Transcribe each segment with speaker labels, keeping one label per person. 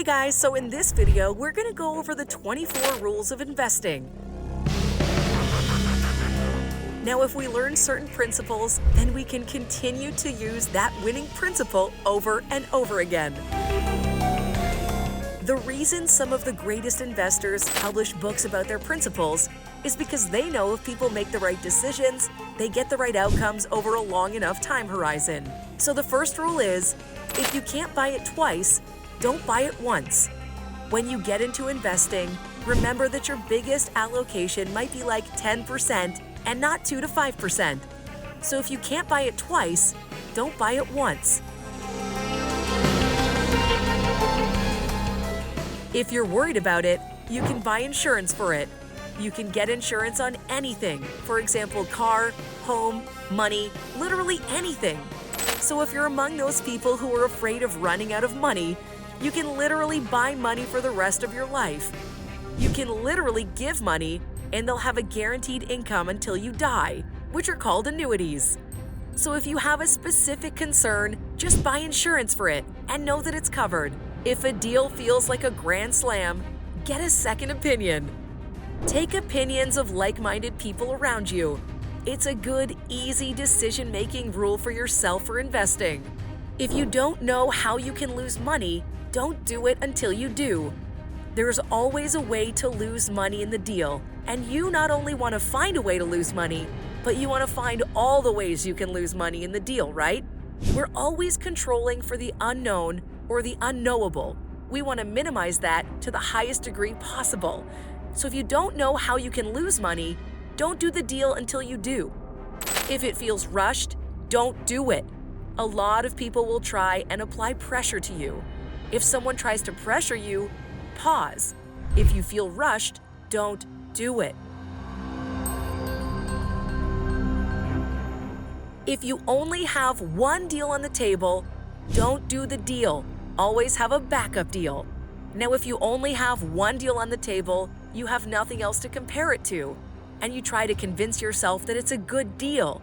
Speaker 1: guys, so in this video, we're going to go over the 24 rules of investing. Now, if we learn certain principles, then we can continue to use that winning principle over and over again. The reason some of the greatest investors publish books about their principles is because they know if people make the right decisions, they get the right outcomes over a long enough time horizon. So the first rule is, if you can't buy it twice, don't buy it once. When you get into investing, remember that your biggest allocation might be like 10% and not 2 to 5%. So if you can't buy it twice, don't buy it once. If you're worried about it, you can buy insurance for it. You can get insurance on anything. For example, car, home, money, literally anything. So if you're among those people who are afraid of running out of money, you can literally buy money for the rest of your life. You can literally give money and they'll have a guaranteed income until you die, which are called annuities. So if you have a specific concern, just buy insurance for it and know that it's covered. If a deal feels like a grand slam, get a second opinion. Take opinions of like-minded people around you. It's a good, easy decision-making rule for yourself for investing. If you don't know how you can lose money, don't do it until you do. There's always a way to lose money in the deal, and you not only want to find a way to lose money, but you want to find all the ways you can lose money in the deal, right? We're always controlling for the unknown or the unknowable. We want to minimize that to the highest degree possible. So if you don't know how you can lose money, don't do the deal until you do. If it feels rushed, don't do it. A lot of people will try and apply pressure to you. If someone tries to pressure you, pause. If you feel rushed, don't do it. If you only have one deal on the table, don't do the deal. Always have a backup deal. Now, if you only have one deal on the table, you have nothing else to compare it to, and you try to convince yourself that it's a good deal.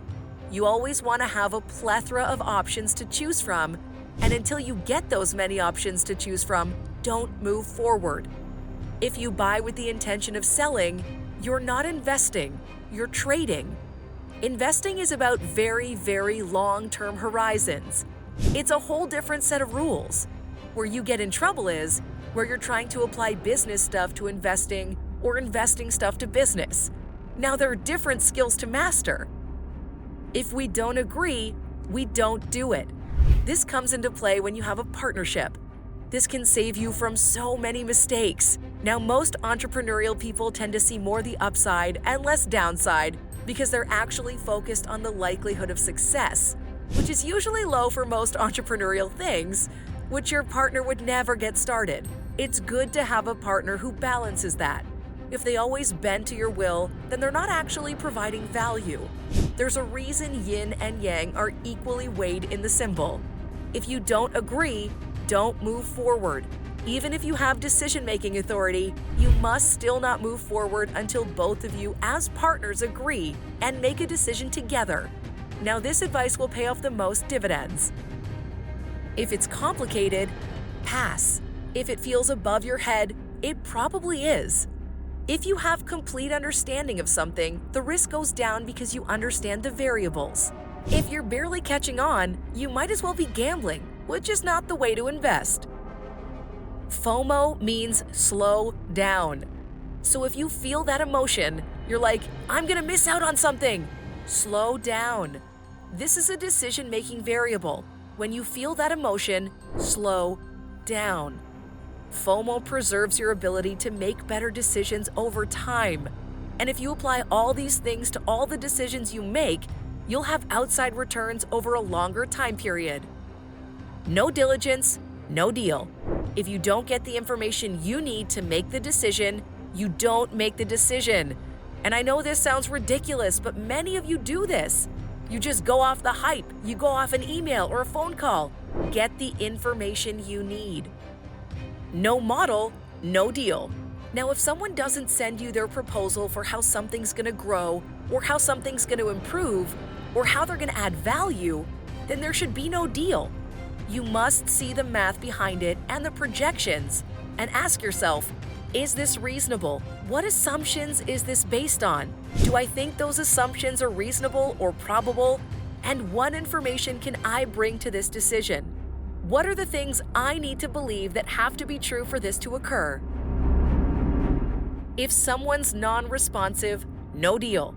Speaker 1: You always want to have a plethora of options to choose from, and until you get those many options to choose from, don't move forward. If you buy with the intention of selling, you're not investing, you're trading. Investing is about very, very long-term horizons. It's a whole different set of rules. Where you get in trouble is where you're trying to apply business stuff to investing or investing stuff to business. Now, there are different skills to master. If we don't agree, we don't do it. This comes into play when you have a partnership. This can save you from so many mistakes. Now, most entrepreneurial people tend to see more the upside and less downside because they're actually focused on the likelihood of success, which is usually low for most entrepreneurial things, which your partner would never get started. It's good to have a partner who balances that. If they always bend to your will, then they're not actually providing value. There's a reason yin and yang are equally weighed in the symbol. If you don't agree, don't move forward. Even if you have decision-making authority, you must still not move forward until both of you as partners agree and make a decision together. Now, this advice will pay off the most dividends. If it's complicated, pass. If it feels above your head, it probably is. If you have complete understanding of something, the risk goes down because you understand the variables. If you're barely catching on, you might as well be gambling, which is not the way to invest. FOMO means slow down. So if you feel that emotion, you're like, I'm gonna miss out on something. Slow down. This is a decision-making variable. When you feel that emotion, slow down. FOMO preserves your ability to make better decisions over time. And if you apply all these things to all the decisions you make, you'll have outside returns over a longer time period. No diligence, no deal. If you don't get the information you need to make the decision, you don't make the decision. And I know this sounds ridiculous, but many of you do this. You just go off the hype. You go off an email or a phone call. Get the information you need. No model, no deal. Now, if someone doesn't send you their proposal for how something's going to grow, or how something's going to improve, or how they're going to add value, then there should be no deal. You must see the math behind it and the projections and ask yourself, is this reasonable? What assumptions is this based on? Do I think those assumptions are reasonable or probable? And what information can I bring to this decision? What are the things I need to believe that have to be true for this to occur? If someone's non-responsive, no deal.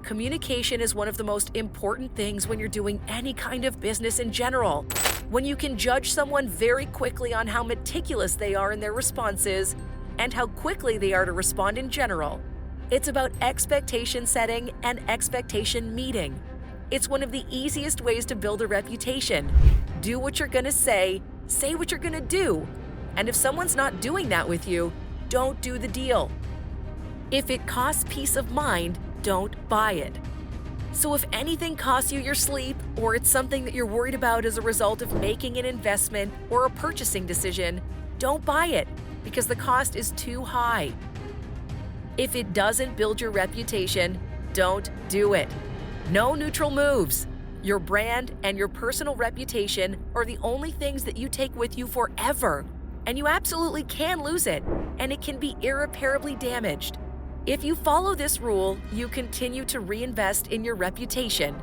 Speaker 1: Communication is one of the most important things when you're doing any kind of business in general. When you can judge someone very quickly on how meticulous they are in their responses and how quickly they are to respond in general. It's about expectation setting and expectation meeting. It's one of the easiest ways to build a reputation. Do what you're gonna say what you're gonna do. And if someone's not doing that with you, don't do the deal. If it costs peace of mind, don't buy it. So if anything costs you your sleep, or it's something that you're worried about as a result of making an investment or a purchasing decision, don't buy it because the cost is too high. If it doesn't build your reputation, don't do it. No neutral moves. Your brand and your personal reputation are the only things that you take with you forever, and you absolutely can lose it, and it can be irreparably damaged. If you follow this rule, you continue to reinvest in your reputation,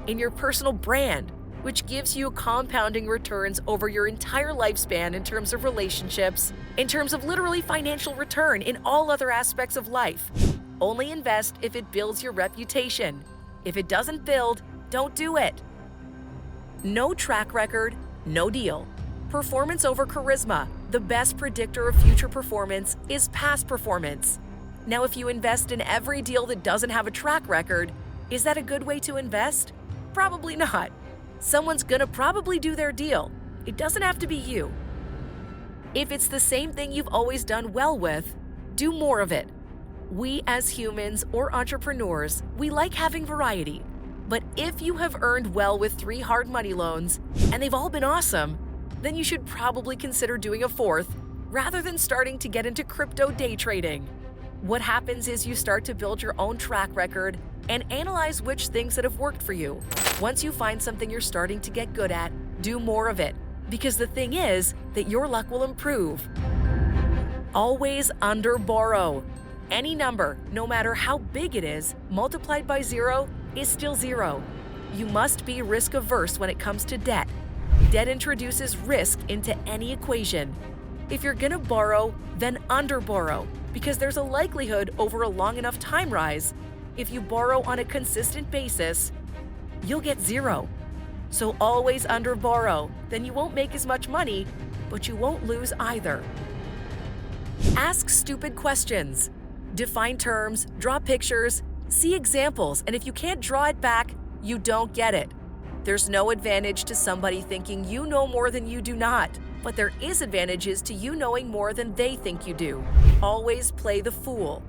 Speaker 1: in your personal brand, which gives you compounding returns over your entire lifespan in terms of relationships, in terms of literally financial return in all other aspects of life. Only invest if it builds your reputation. If it doesn't build, don't do it. No track record, no deal. Performance over charisma. The best predictor of future performance is past performance. Now, if you invest in every deal that doesn't have a track record, is that a good way to invest? Probably not. Someone's gonna probably do their deal. It doesn't have to be you. If it's the same thing you've always done well with, do more of it. We as humans or entrepreneurs, we like having variety. But if you have earned well with 3 hard money loans, and they've all been awesome, then you should probably consider doing a 4th, rather than starting to get into crypto day trading. What happens is you start to build your own track record and analyze which things that have worked for you. Once you find something you're starting to get good at, do more of it. Because the thing is that your luck will improve. Always under borrow. Any number, no matter how big it is, multiplied by 0 is still 0. You must be risk averse when it comes to debt. Debt introduces risk into any equation. If you're gonna borrow, then under borrow, because there's a likelihood over a long enough time rise, if you borrow on a consistent basis, you'll get 0. So always under borrow, then you won't make as much money, but you won't lose either. Ask stupid questions. Define terms, draw pictures, see examples, and if you can't draw it back, you don't get it. There's no advantage to somebody thinking you know more than you do not, but there is advantages to you knowing more than they think you do. Always play the fool.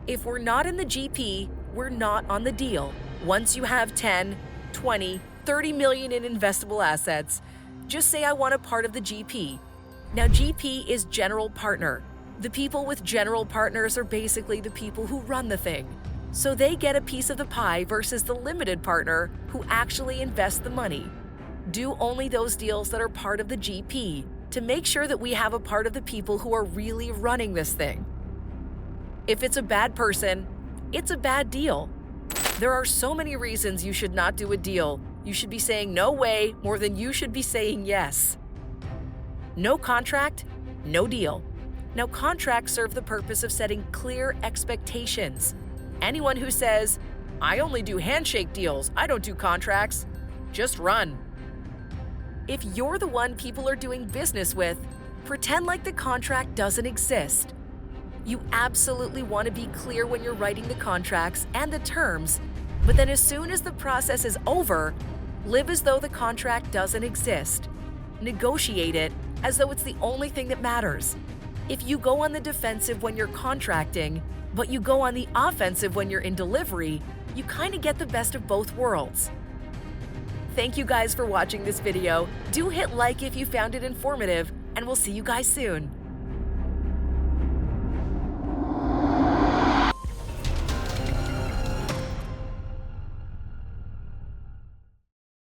Speaker 1: If we're not in the GP, we're not on the deal. Once you have 10, 20, 30 million in investable assets, just say I want a part of the GP. Now GP is general partner. The people with general partners are basically the people who run the thing. So they get a piece of the pie versus the limited partner who actually invests the money. Do only those deals that are part of the GP to make sure that we have a part of the people who are really running this thing. If it's a bad person, it's a bad deal. There are so many reasons you should not do a deal. You should be saying no way more than you should be saying yes. No contract, no deal. Now, contracts serve the purpose of setting clear expectations. Anyone who says, I only do handshake deals, I don't do contracts, just run. If you're the one people are doing business with, pretend like the contract doesn't exist. You absolutely want to be clear when you're writing the contracts and the terms, but then as soon as the process is over, live as though the contract doesn't exist. Negotiate it as though it's the only thing that matters. If you go on the defensive when you're contracting, but you go on the offensive when you're in delivery, you kind of get the best of both worlds. Thank you guys for watching this video. Do hit like if you found it informative, and we'll see you guys soon.